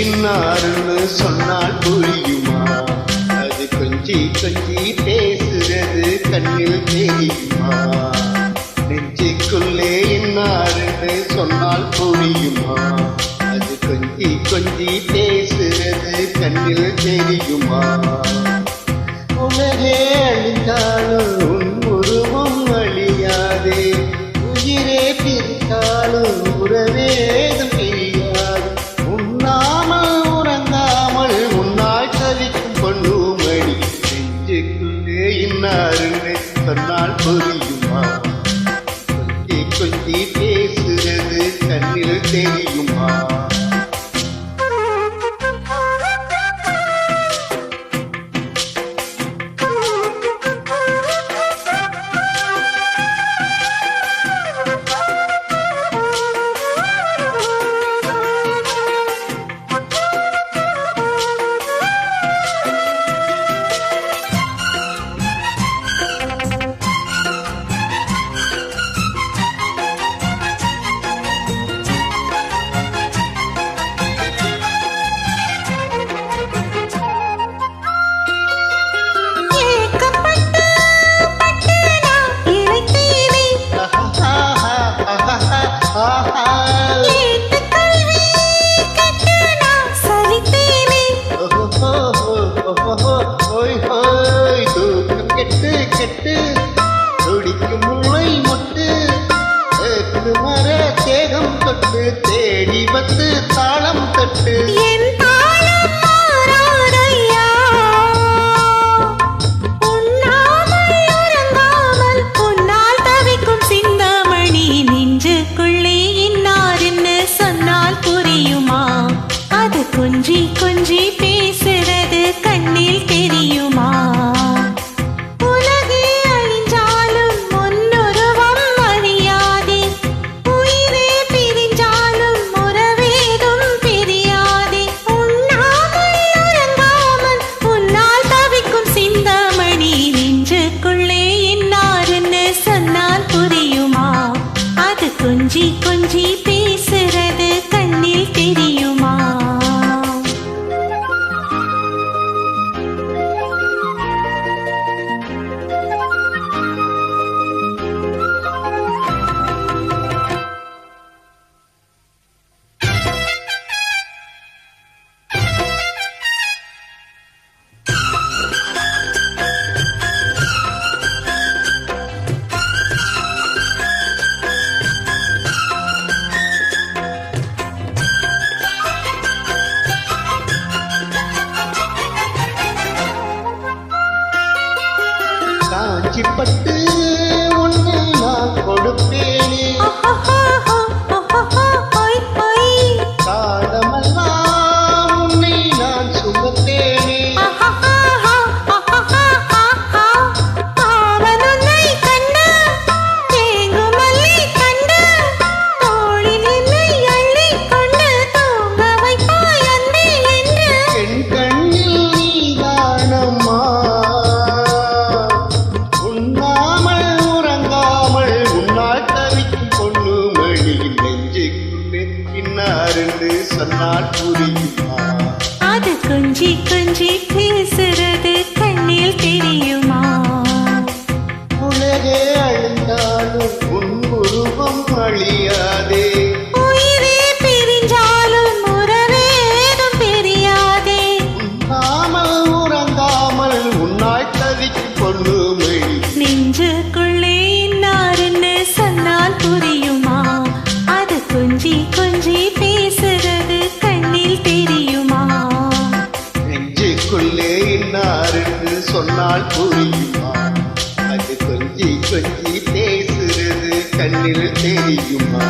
இன்னாருன்னு சொன்னால் புரியுமா? அது கொஞ்சி கொஞ்சி பேசுறது கண்ணில் தெரியுமா? நெஞ்சுக்குள்ளே இன்னாருன்னு சொன்னால் புரியுமா? அது கொஞ்சி கொஞ்சி பேசுறது கண்ணில் தெரியுமா? உலகே அழிந்தாலும் உன் உருவம் அழியாதே, உயிரே பிரித்தாலும் உறவேதும் பிரியாது. உண்ணாமல் உறங்காமல் உன்னால் தவிக்கும் பொண்ணுமணி, நெஞ்சுக்குள்ளே இன்னாருன்னு சொன்னால் புரியுமா? கொஞ்சி கொஞ்சி பேசுறது கண்ணில் தெரியுமா? கெட்டு துடிக்கும் முளை மொட்டு மர தேகம் தொட்டு தேடி வந்து தாளம் தட்டு. கொஞ்சி கொஞ்சி பேசுறது கண்ணில் தெரியுமா? உலகே அழிஞ்சாலும் முன்னுருவம் அழியாதே, உயிரே பிரிஞ்சாலும் உறவேதும் பிரியாதே. உண்ணாமல் உறங்காமல் உன்னால் தவிக்கும் சிந்தாமணி, நெஞ்சுக்குள்ளே இன்னாருன்னு சொன்னால் புரியுமா? அது கொஞ்சி கொஞ்சி பேசுறது கண்ணில் தெரியுமா? காஞ்சிப்பட்டு ஒன்று நான் கொடுப்பேனே, காலமெல்லாம் உன்னை நான் சுமத்தேனே. இன்னாருன்னு சொன்னால் புரியுமா? அது கொஞ்சி கொஞ்சி பேசுறது கண்ணில் தெரியுமா? உலகே அழிந்தாலும் உன் உருவம் அழியாதே, உயிரே பிரிஞ்சாலும் உறவேதும் பிரியாதே. உண்ணாமல் உறங்காமல் உன்னால் தவிக்கும் பொண்ணுமணி, நெஞ்சுக்குள்ளே இன்னாருன்னு சொன்னால் புரியுமா? அது கொஞ்சி கொஞ்சி பேசுறது கண்ணில் தெரியுமா? நெஞ்சுக்குள்ளே இன்னாருன்னு சொன்னால் புரியுமா? அது கொஞ்சி கொஞ்சி பேசுறது கண்ணில் தெரியுமா?